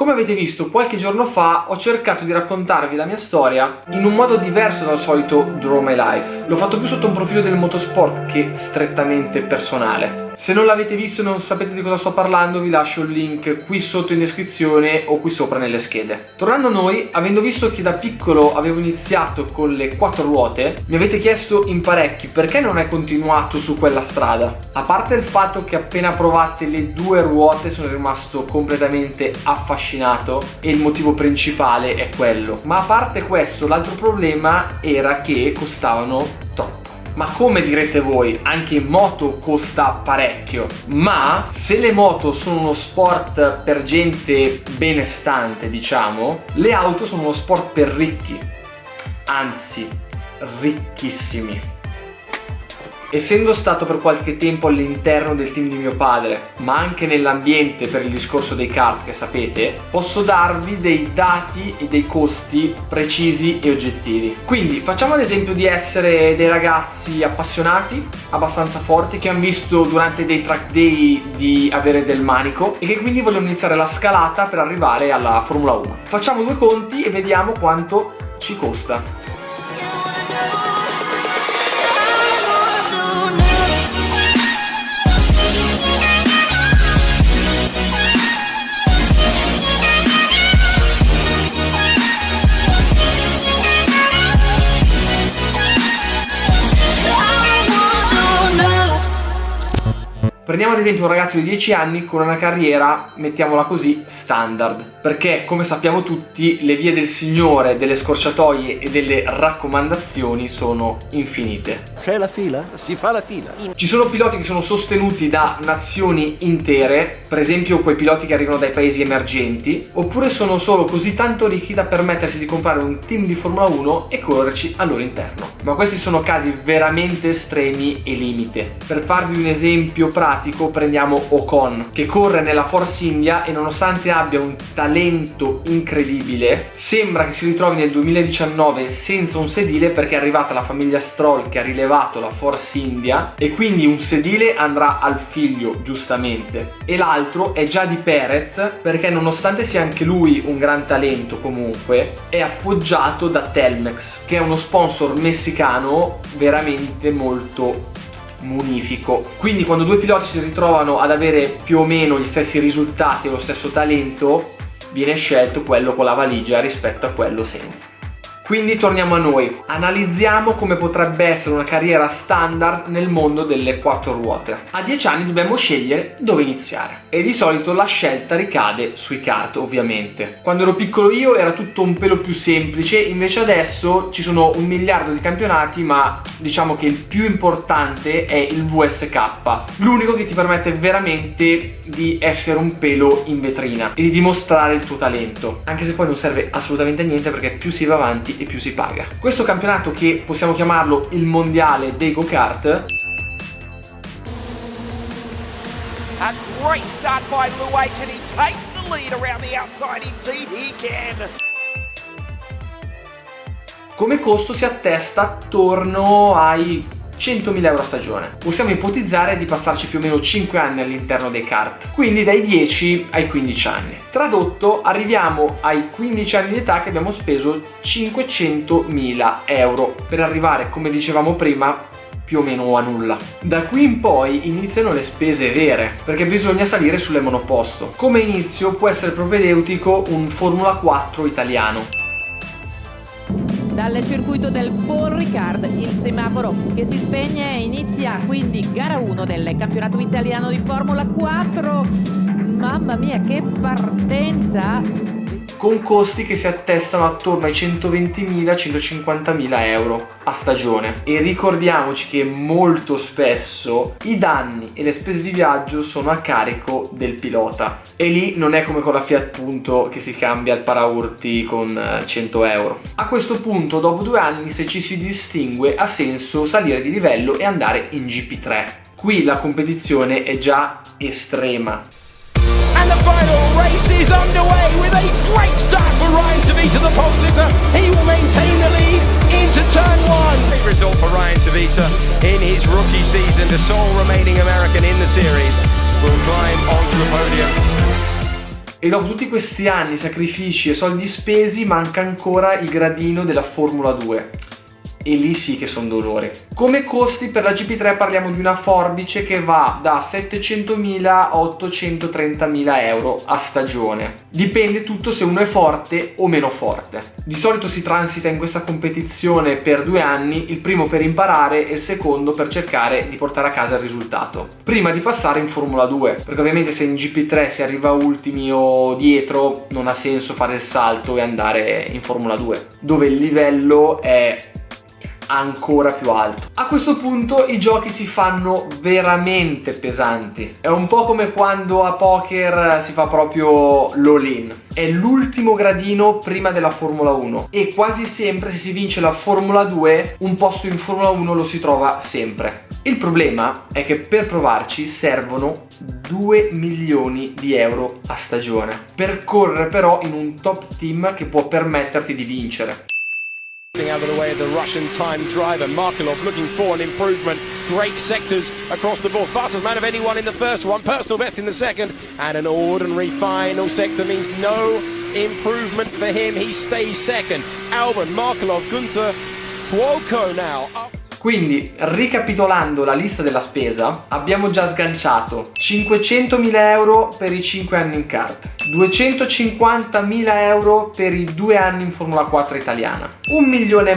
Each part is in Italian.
Come avete visto, qualche giorno fa ho cercato di raccontarvi la mia storia in un modo diverso dal solito Draw My Life. L'ho fatto più sotto un profilo del motorsport che strettamente personale. Se non l'avete visto e non sapete di cosa sto parlando, vi lascio il link qui sotto in descrizione o qui sopra nelle schede. Tornando a noi, avendo visto che da piccolo avevo iniziato con le 4 ruote, mi avete chiesto in parecchi perché non hai continuato su quella strada. A parte il fatto che appena provate le 2 ruote sono rimasto completamente affascinato e il motivo principale è quello. Ma a parte questo, l'altro problema era che costavano troppo. Ma come direte voi, anche in moto costa parecchio. Ma se le moto sono uno sport per gente benestante, diciamo, le auto sono uno sport per ricchi. Anzi, ricchissimi. Essendo stato per qualche tempo all'interno del team di mio padre, ma anche nell'ambiente per il discorso dei kart che sapete, posso darvi dei dati e dei costi precisi e oggettivi. Quindi facciamo l'esempio di essere dei ragazzi appassionati, abbastanza forti, che hanno visto durante dei track day di avere del manico e che quindi vogliono iniziare la scalata per arrivare alla Formula 1. Facciamo 2 conti e vediamo quanto ci costa. Prendiamo ad esempio un ragazzo di 10 anni con una carriera, mettiamola così, standard, perché come sappiamo tutti le vie del Signore, delle scorciatoie e delle raccomandazioni sono infinite. C'è la fila? Si fa la fila. Ci sono piloti che sono sostenuti da nazioni intere, per esempio quei piloti che arrivano dai paesi emergenti, oppure sono solo così tanto ricchi da permettersi di comprare un team di Formula 1 e correrci al loro interno. Ma questi sono casi veramente estremi e limite. Per farvi un esempio pratico, prendiamo Ocon, che corre nella Force India e nonostante abbia un talento incredibile, sembra che si ritrovi nel 2019 senza un sedile perché è arrivata la famiglia Stroll che ha rilevato la Force India e quindi un sedile andrà al figlio, giustamente, e l'altro è già di Perez perché nonostante sia anche lui un gran talento comunque è appoggiato da Telmex, che è uno sponsor messicano veramente molto munifico. Quindi quando 2 piloti si ritrovano ad avere più o meno gli stessi risultati e lo stesso talento, viene scelto quello con la valigia rispetto a quello senza. Quindi torniamo a noi, analizziamo come potrebbe essere una carriera standard nel mondo delle 4 ruote. A 10 anni dobbiamo scegliere dove iniziare e di solito la scelta ricade sui kart, ovviamente. Quando ero piccolo io era tutto un pelo più semplice, invece adesso ci sono 1 miliardo di campionati, ma diciamo che il più importante è il VSK, l'unico che ti permette veramente di essere un pelo in vetrina e di dimostrare il tuo talento, anche se poi non serve assolutamente a niente perché più si va avanti e più si paga. Questo campionato, che possiamo chiamarlo il mondiale dei go-kart, a great start by Blue Age and he takes the lead around the outside. Indeed he can. Come costo si attesta attorno ai 100.000 euro a stagione. Possiamo ipotizzare di passarci più o meno 5 anni all'interno dei kart, quindi dai 10 ai 15 anni. Tradotto, arriviamo ai 15 anni di età che abbiamo speso 500.000 euro per arrivare, come dicevamo prima, più o meno a nulla. Da qui in poi iniziano le spese vere, perché bisogna salire sulle monoposto. Come inizio può essere propedeutico un Formula 4 italiano. Dal circuito del Paul Ricard il semaforo che si spegne e inizia quindi gara 1 del campionato italiano di Formula 4. Mamma mia, che partenza! Con costi che si attestano attorno ai 120.000-150.000 euro a stagione. E ricordiamoci che molto spesso i danni e le spese di viaggio sono a carico del pilota. E lì non è come con la Fiat Punto che si cambia il paraurti con 100 euro. A questo punto, dopo 2 anni, se ci si distingue, ha senso salire di livello e andare in GP3. Qui la competizione è già estrema. And the final race is underway with a great start for Ryan Tavita, the pole sitter. He will maintain the lead into turn 1. Great result for Ryan Tavita in his rookie season. The sole remaining American in the series will climb onto the podium. E dopo tutti questi anni, sacrifici e soldi spesi, manca ancora il gradino della Formula 2. E lì sì che sono dolori. Come costi per la GP3 parliamo di una forbice che va da 700.000 a 830.000 euro a stagione. Dipende tutto se uno è forte o meno forte. Di solito si transita in questa competizione per 2 anni, il primo per imparare e il secondo per cercare di portare a casa il risultato, prima di passare in Formula 2, perché ovviamente se in GP3 si arriva ultimi o dietro non ha senso fare il salto e andare in Formula 2, dove il livello è ancora più alto. A questo punto i giochi si fanno veramente pesanti. È un po' come quando a poker si fa proprio l'all-in. È l'ultimo gradino prima della Formula 1 e quasi sempre se si vince la Formula 2 un posto in Formula 1 lo si trova sempre. Il problema è che per provarci servono 2 milioni di euro a stagione per correre però in un top team che può permetterti di vincere. Out of the way of the Russian time driver, Markelov looking for an improvement. Great sectors across the board. Fastest man of anyone in the first one, personal best in the second, and an ordinary final sector means no improvement for him. He stays second. Albon, Markelov, Gunther, Fuoco now up. Quindi, ricapitolando la lista della spesa, abbiamo già sganciato 500.000 euro per i 5 anni in kart, 250.000 euro per i 2 anni in Formula 4 italiana, 1,5 milioni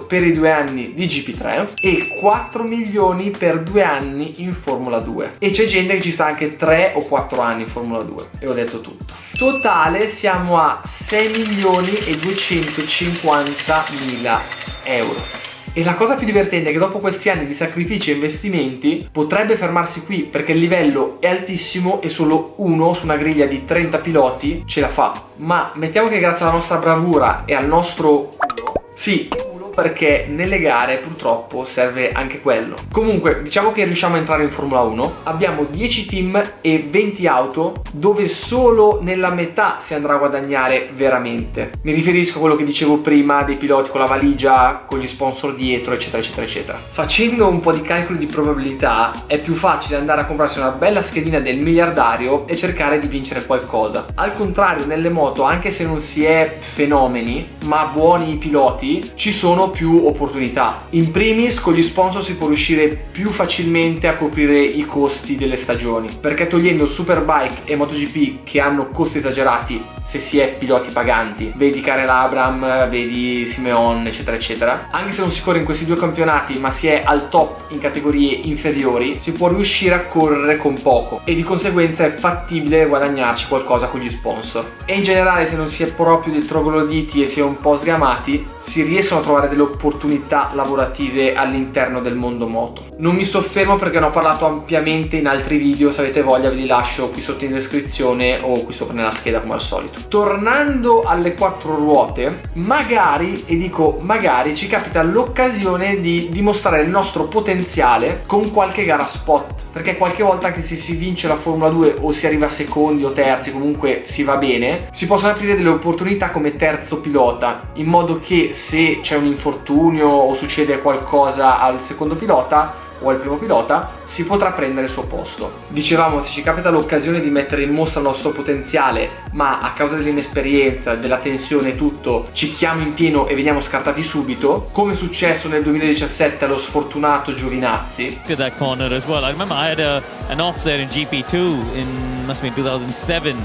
per i 2 anni di GP3 e 4 milioni per 2 anni in Formula 2. E c'è gente che ci sta anche 3 o 4 anni in Formula 2. E ho detto tutto. Totale siamo a 6.250.000 euro. E la cosa più divertente è che dopo questi anni di sacrifici e investimenti potrebbe fermarsi qui perché il livello è altissimo e solo uno su una griglia di 30 piloti ce la fa. Ma mettiamo che grazie alla nostra bravura e al nostro culo, sì, perché nelle gare purtroppo serve anche quello. Comunque diciamo che riusciamo a entrare in Formula 1, abbiamo 10 team e 20 auto dove solo nella metà si andrà a guadagnare veramente. Mi riferisco a quello che dicevo prima dei piloti con la valigia, con gli sponsor dietro eccetera eccetera eccetera. Facendo un po' di calcoli di probabilità è più facile andare a comprarsi una bella schedina del miliardario e cercare di vincere qualcosa. Al contrario nelle moto, anche se non si è fenomeni ma buoni piloti, ci sono più opportunità. In primis con gli sponsor si può riuscire più facilmente a coprire i costi delle stagioni, perché togliendo Superbike e MotoGP che hanno costi esagerati se si è piloti paganti, vedi Karel Abram, vedi Simeon eccetera eccetera, anche se non si corre in questi due campionati ma si è al top in categorie inferiori, si può riuscire a correre con poco e di conseguenza è fattibile guadagnarci qualcosa con gli sponsor. E in generale se non si è proprio dei trogloditi e si è un po' sgamati, si riescono a trovare delle opportunità lavorative all'interno del mondo moto. Non mi soffermo perché ne ho parlato ampiamente in altri video, se avete voglia ve li lascio qui sotto in descrizione o qui sopra nella scheda come al solito. Tornando alle 4 ruote, magari, e dico magari, ci capita l'occasione di dimostrare il nostro potenziale con qualche gara spot, perché qualche volta anche se si vince la Formula 2 o si arriva secondi o terzi, comunque si va bene, si possono aprire delle opportunità come terzo pilota, in modo che se c'è un infortunio o succede qualcosa al secondo pilota o al primo pilota si potrà prendere il suo posto. Dicevamo, se ci capita l'occasione di mettere in mostra il nostro potenziale ma a causa dell'inesperienza, della tensione e tutto cicchiamo in pieno e veniamo scartati subito, come è successo nel 2017 allo sfortunato Giovinazzi. That corner as well. I remember I had an off there in GP2 in must have been 2007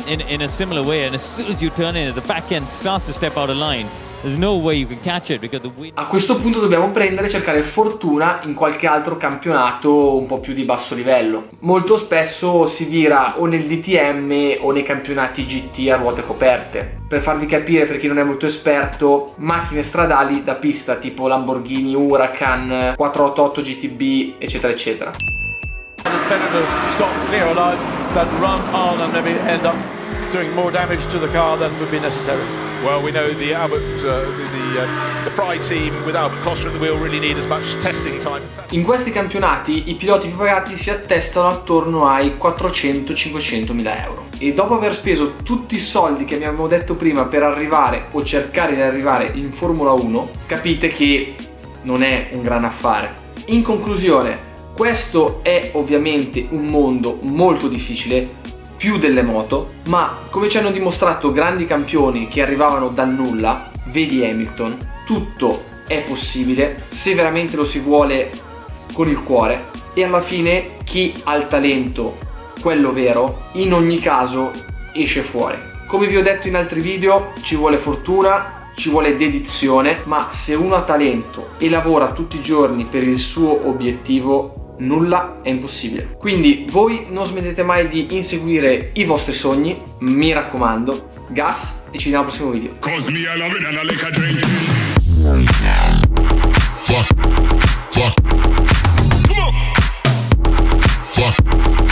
in a similar way, and as soon as you turn in, the back end starts to step out of line. There's no way you can catch it because the wind... A questo punto dobbiamo prendere e cercare fortuna in qualche altro campionato un po' più di basso livello. Molto spesso si vira o nel DTM o nei campionati GT a ruote coperte. Per farvi capire, per chi non è molto esperto, macchine stradali da pista tipo Lamborghini Huracan, 488 GTB eccetera eccetera. It's better to stop clear a line than run on and maybe end up doing more damage to the car than would be necessary. Well, we know the Albert, the Fry team with Albert Costa at the wheel really need as much testing time. In questi campionati i piloti più pagati si attestano attorno ai 400-500 mila euro. E dopo aver speso tutti i soldi che abbiamo detto prima per arrivare o cercare di arrivare in Formula 1, capite che non è un gran affare. In conclusione, questo è ovviamente un mondo molto difficile, più delle moto, ma come ci hanno dimostrato grandi campioni che arrivavano dal nulla, vedi Hamilton, tutto è possibile se veramente lo si vuole con il cuore, e alla fine chi ha il talento, quello vero, in ogni caso esce fuori. Come vi ho detto in altri video, ci vuole fortuna, ci vuole dedizione, ma se uno ha talento e lavora tutti i giorni per il suo obiettivo, nulla è impossibile. Quindi voi non smettete mai di inseguire i vostri sogni, mi raccomando. Gas, e ci vediamo al prossimo video. Fuck.